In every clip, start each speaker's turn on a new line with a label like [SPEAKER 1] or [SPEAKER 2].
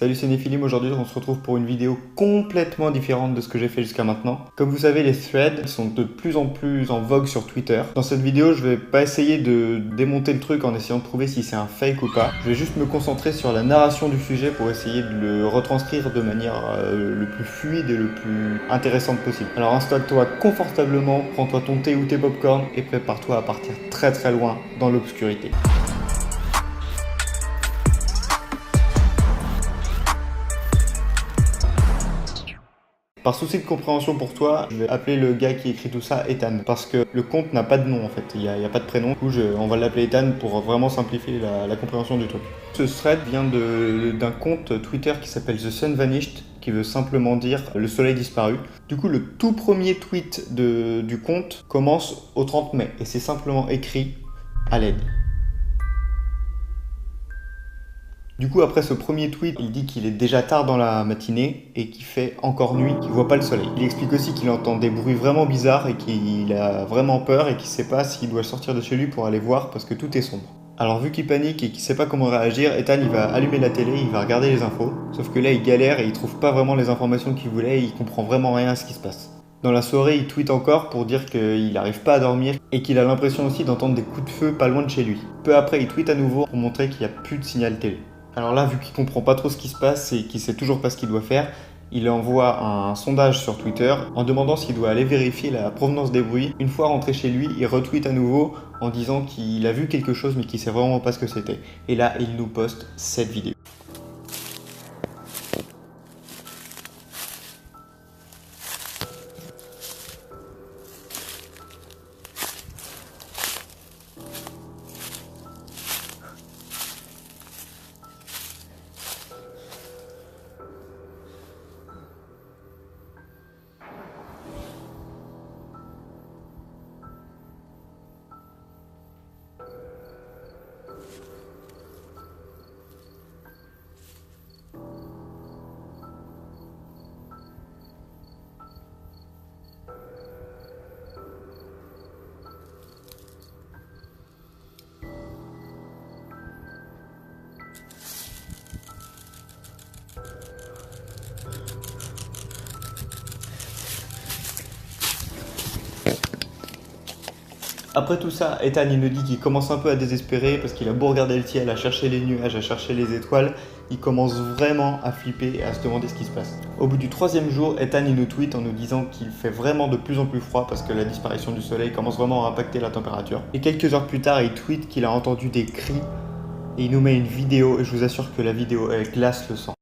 [SPEAKER 1] Salut c'est Néphilim, aujourd'hui on se retrouve pour une vidéo complètement différente de ce que j'ai fait jusqu'à maintenant. Comme vous savez, les threads sont de plus en plus en vogue sur Twitter. Dans cette vidéo, je vais pas essayer de démonter le truc en essayant de prouver si c'est un fake ou pas. Je vais juste me concentrer sur la narration du sujet pour essayer de le retranscrire de manière le plus fluide et le plus intéressante possible. Alors installe-toi confortablement, prends-toi ton thé ou tes popcorn et prépare-toi à partir très très loin dans l'obscurité. Par souci de compréhension pour toi, je vais appeler le gars qui écrit tout ça Ethan, parce que le compte n'a pas de nom en fait, il n'y a pas de prénom. Du coup, on va l'appeler Ethan pour vraiment simplifier la compréhension du truc. Ce thread vient d'un compte Twitter qui s'appelle The Sun Vanished, qui veut simplement dire le soleil disparu. Du coup, le tout premier tweet du compte commence au 30 mai, et c'est simplement écrit à l'aide. Du coup, après ce premier tweet, il dit qu'il est déjà tard dans la matinée et qu'il fait encore nuit, qu'il voit pas le soleil. Il explique aussi qu'il entend des bruits vraiment bizarres et qu'il a vraiment peur et qu'il sait pas s'il doit sortir de chez lui pour aller voir parce que tout est sombre. Alors vu qu'il panique et qu'il sait pas comment réagir, Ethan il va allumer la télé, il va regarder les infos. Sauf que là il galère et il trouve pas vraiment les informations qu'il voulait et il comprend vraiment rien à ce qui se passe. Dans la soirée, il tweet encore pour dire qu'il n'arrive pas à dormir et qu'il a l'impression aussi d'entendre des coups de feu pas loin de chez lui. Peu après, il tweet à nouveau pour montrer qu'il n'y a plus de signal télé. Alors là, vu qu'il comprend pas trop ce qui se passe et qu'il sait toujours pas ce qu'il doit faire, il envoie un sondage sur Twitter en demandant s'il doit aller vérifier la provenance des bruits. Une fois rentré chez lui, il retweet à nouveau en disant qu'il a vu quelque chose mais qu'il sait vraiment pas ce que c'était. Et là, il nous poste cette vidéo. Après tout ça, Ethan il nous dit qu'il commence un peu à désespérer parce qu'il a beau regarder le ciel, à chercher les nuages, à chercher les étoiles, il commence vraiment à flipper et à se demander ce qui se passe. Au bout du 3e jour, Ethan il nous tweet en nous disant qu'il fait vraiment de plus en plus froid parce que la disparition du soleil commence vraiment à impacter la température. Et quelques heures plus tard, il tweet qu'il a entendu des cris et il nous met une vidéo et je vous assure que la vidéo elle glace le sang.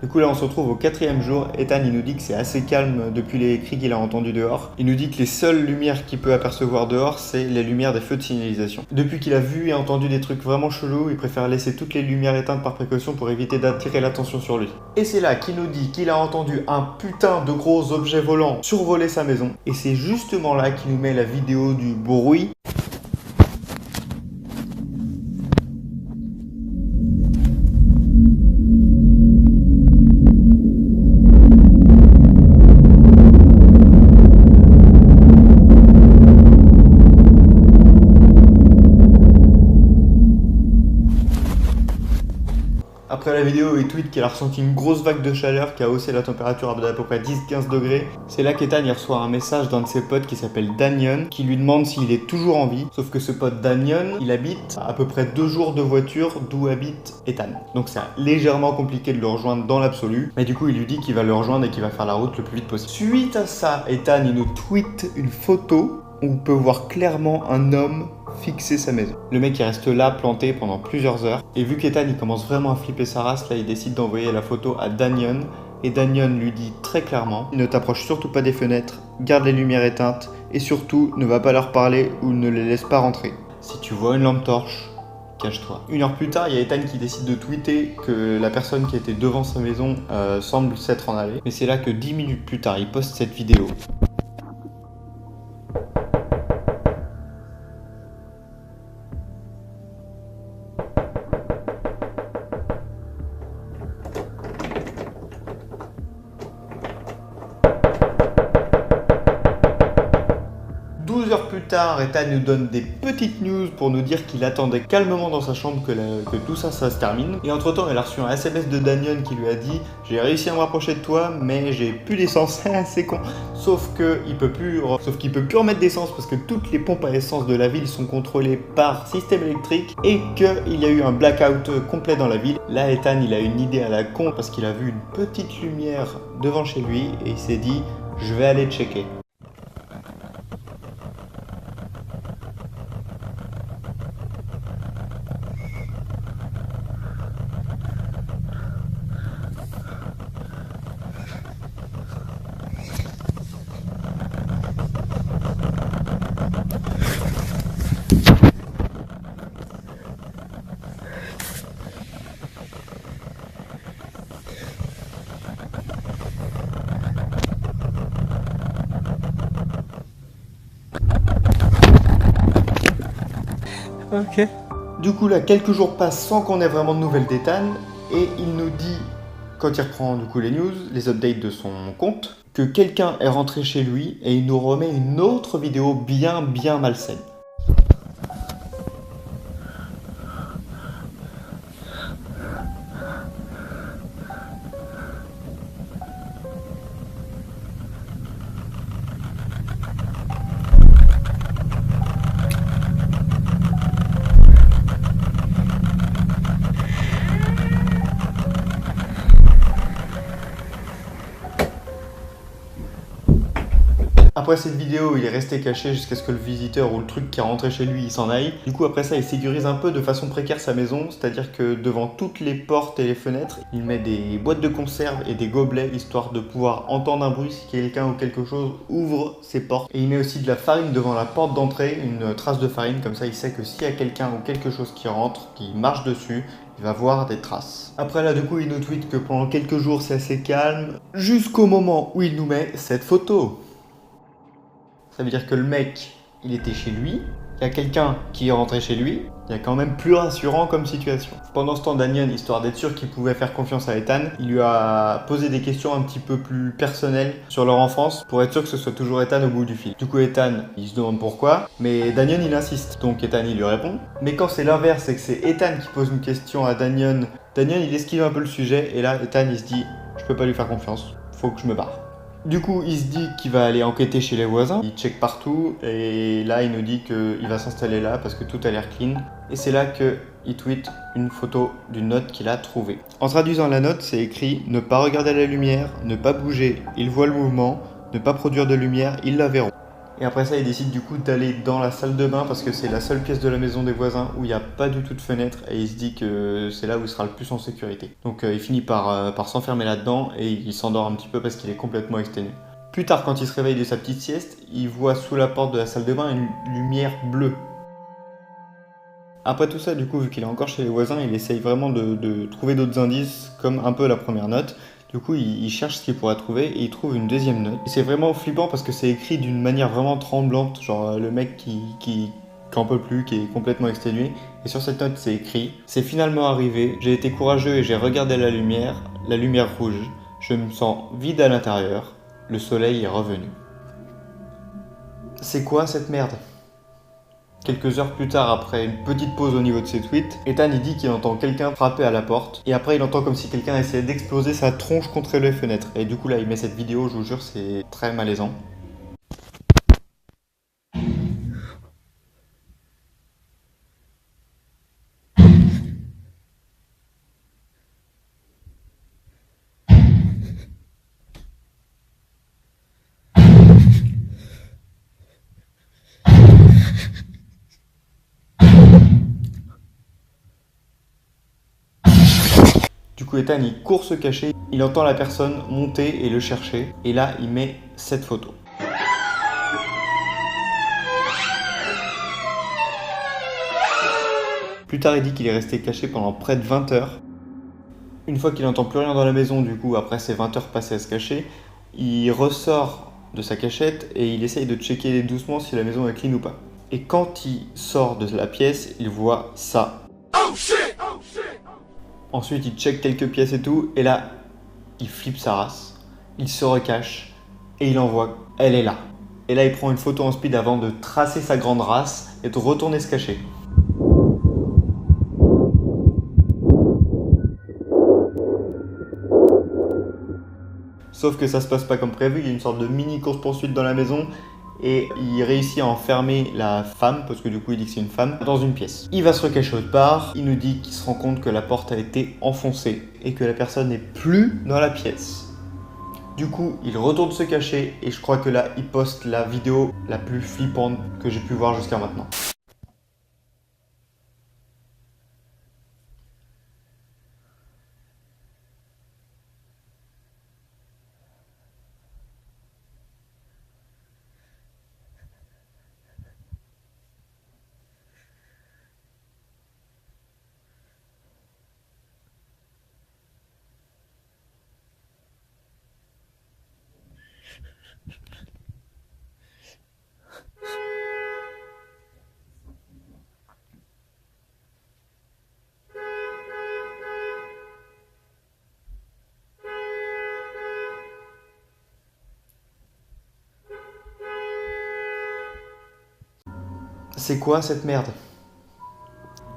[SPEAKER 1] Du coup là on se retrouve au 4e jour, Ethan il nous dit que c'est assez calme depuis les cris qu'il a entendus dehors. Il nous dit que les seules lumières qu'il peut apercevoir dehors c'est les lumières des feux de signalisation. Depuis qu'il a vu et entendu des trucs vraiment chelous, il préfère laisser toutes les lumières éteintes par précaution pour éviter d'attirer l'attention sur lui. Et c'est là qu'il nous dit qu'il a entendu un putain de gros objet volant survoler sa maison. Et c'est justement là qu'il nous met la vidéo du bruit. Après la vidéo, il tweet qu'il a ressenti une grosse vague de chaleur qui a haussé la température d'à peu près 10-15 degrés. C'est là qu'Ethan il reçoit un message d'un de ses potes qui s'appelle Danion, qui lui demande s'il est toujours en vie. Sauf que ce pote Danion, il habite à peu près 2 jours de voiture d'où habite Ethan. Donc c'est légèrement compliqué de le rejoindre dans l'absolu. Mais du coup, il lui dit qu'il va le rejoindre et qu'il va faire la route le plus vite possible. Suite à ça, Ethan il nous tweet une photo où on peut voir clairement un homme fixer sa maison. Le mec il reste là planté pendant plusieurs heures et vu qu'Ethan il commence vraiment à flipper sa race, là il décide d'envoyer la photo à Danion et Danion lui dit très clairement: ne t'approche surtout pas des fenêtres, garde les lumières éteintes et surtout ne va pas leur parler ou ne les laisse pas rentrer. Si tu vois une lampe torche, cache-toi. 1 heure plus tard, il y a Ethan qui décide de tweeter que la personne qui était devant sa maison semble s'être en allée. Mais c'est là que 10 minutes plus tard, il poste cette vidéo. Plus tard, Ethan nous donne des petites news pour nous dire qu'il attendait calmement dans sa chambre que tout ça se termine. Et entre temps, elle a reçu un SMS de Daniel qui lui a dit « J'ai réussi à me rapprocher de toi, mais j'ai plus d'essence. » C'est con. Sauf qu'il peut plus remettre d'essence parce que toutes les pompes à essence de la ville sont contrôlées par système électrique et qu'il y a eu un blackout complet dans la ville. Là, Ethan, il a une idée à la con parce qu'il a vu une petite lumière devant chez lui et il s'est dit « Je vais aller checker. »
[SPEAKER 2] Ok.
[SPEAKER 1] Du coup là, quelques jours passent sans qu'on ait vraiment de nouvelles d'Ethan et il nous dit, quand il reprend du coup les news, les updates de son compte, que quelqu'un est rentré chez lui et il nous remet une autre vidéo bien malsaine. Après cette vidéo, il est resté caché jusqu'à ce que le visiteur ou le truc qui est rentré chez lui, il s'en aille. Du coup, après ça, il sécurise un peu de façon précaire sa maison, c'est-à-dire que devant toutes les portes et les fenêtres, il met des boîtes de conserve et des gobelets, histoire de pouvoir entendre un bruit si quelqu'un ou quelque chose ouvre ses portes. Et il met aussi de la farine devant la porte d'entrée, une trace de farine, comme ça il sait que s'il y a quelqu'un ou quelque chose qui rentre, qui marche dessus, il va voir des traces. Après là, du coup, il nous tweet que pendant quelques jours, c'est assez calme, jusqu'au moment où il nous met cette photo. Ça veut dire que le mec, il était chez lui, il y a quelqu'un qui est rentré chez lui, il y a quand même plus rassurant comme situation. Pendant ce temps, Daniel, histoire d'être sûr qu'il pouvait faire confiance à Ethan, il lui a posé des questions un petit peu plus personnelles sur leur enfance pour être sûr que ce soit toujours Ethan au bout du fil. Du coup, Ethan, il se demande pourquoi, mais Daniel, il insiste. Donc Ethan, il lui répond. Mais quand c'est l'inverse, c'est que c'est Ethan qui pose une question à Daniel, Daniel, il esquive un peu le sujet, et là, Ethan, il se dit « Je peux pas lui faire confiance, faut que je me barre ». Du coup, il se dit qu'il va aller enquêter chez les voisins. Il check partout et là, il nous dit qu'il va s'installer là parce que tout a l'air clean. Et c'est là qu'il tweet une photo d'une note qu'il a trouvée. En traduisant la note, c'est écrit « Ne pas regarder la lumière, ne pas bouger, ils voient le mouvement, ne pas produire de lumière, ils la verront ». Et après ça, il décide du coup d'aller dans la salle de bain parce que c'est la seule pièce de la maison des voisins où il n'y a pas du tout de fenêtre et il se dit que c'est là où il sera le plus en sécurité. Donc il finit par s'enfermer là-dedans et il s'endort un petit peu parce qu'il est complètement exténué. Plus tard, quand il se réveille de sa petite sieste, il voit sous la porte de la salle de bain une lumière bleue. Après tout ça, du coup, vu qu'il est encore chez les voisins, il essaye vraiment de trouver d'autres indices, comme un peu la première note. Du coup, il cherche ce qu'il pourrait trouver et il trouve une deuxième note. Et c'est vraiment flippant parce que c'est écrit d'une manière vraiment tremblante, genre le mec qui en peut plus, qui est complètement exténué. Et sur cette note, c'est écrit « C'est finalement arrivé, j'ai été courageux et j'ai regardé la lumière rouge. Je me sens vide à l'intérieur, le soleil est revenu. » C'est quoi cette merde ? Quelques heures plus tard, après une petite pause au niveau de ses tweets, Ethan il dit qu'il entend quelqu'un frapper à la porte et après il entend comme si quelqu'un essayait d'exploser sa tronche contre les fenêtres. Et du coup là il met cette vidéo, je vous jure c'est très malaisant. Du coup, Ethan, il court se cacher, il entend la personne monter et le chercher, et là, il met cette photo. Plus tard, il dit qu'il est resté caché pendant près de 20 heures. Une fois qu'il n'entend plus rien dans la maison, du coup, après ces 20 heures passées à se cacher, il ressort de sa cachette et il essaye de checker doucement si la maison est clean ou pas. Et quand il sort de la pièce, il voit ça. Oh shit! Oh shit! Ensuite, il check quelques pièces et tout, et là, il flippe sa race. Il se recache et il envoie. Elle est là. Et là, il prend une photo en speed avant de tracer sa grande race et de retourner se cacher. Sauf que ça se passe pas comme prévu, il y a une sorte de mini course-poursuite dans la maison et il réussit à enfermer la femme, parce que du coup il dit que c'est une femme, dans une pièce. Il va se recacher autre part, il nous dit qu'il se rend compte que la porte a été enfoncée et que la personne n'est plus dans la pièce. Du coup, il retourne se cacher et je crois que là, il poste la vidéo la plus flippante que j'ai pu voir jusqu'à maintenant. C'est quoi cette merde?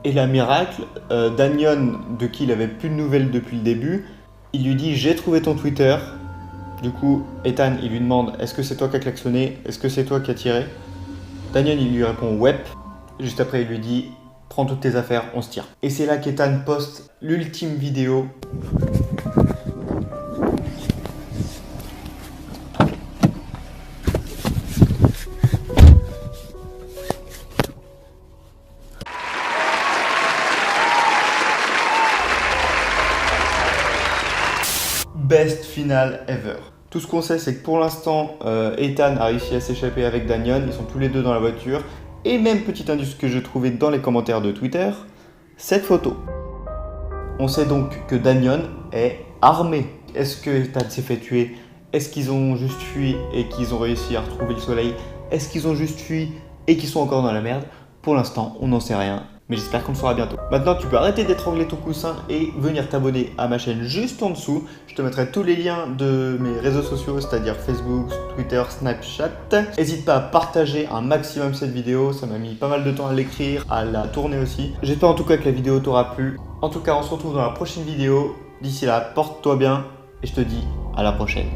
[SPEAKER 1] Et la miracle, Danion, de qui il avait plus de nouvelles depuis le début, il lui dit j'ai trouvé ton Twitter. Du coup, Ethan, il lui demande est-ce que c'est toi qui as klaxonné? Est-ce que c'est toi qui as tiré? Danion, il lui répond ouais. Juste après, il lui dit prends toutes tes affaires, on se tire. Et c'est là qu'Ethan poste l'ultime vidéo. Best finale ever. Tout ce qu'on sait, c'est que pour l'instant, Ethan a réussi à s'échapper avec Danion. Ils sont tous les deux dans la voiture. Et même petit indice que j'ai trouvé dans les commentaires de Twitter, cette photo. On sait donc que Danion est armé. Est-ce que Ethan s'est fait tuer? Est-ce qu'ils ont juste fui et qu'ils ont réussi à retrouver le soleil? Est-ce qu'ils ont juste fui et qu'ils sont encore dans la merde? Pour l'instant, on n'en sait rien. Mais j'espère qu'on le saura bientôt. Maintenant, tu peux arrêter d'étrangler ton coussin et venir t'abonner à ma chaîne juste en dessous. Je te mettrai tous les liens de mes réseaux sociaux, c'est-à-dire Facebook, Twitter, Snapchat. N'hésite pas à partager un maximum cette vidéo. Ça m'a mis pas mal de temps à l'écrire, à la tourner aussi. J'espère en tout cas que la vidéo t'aura plu. En tout cas, on se retrouve dans la prochaine vidéo. D'ici là, porte-toi bien et je te dis à la prochaine.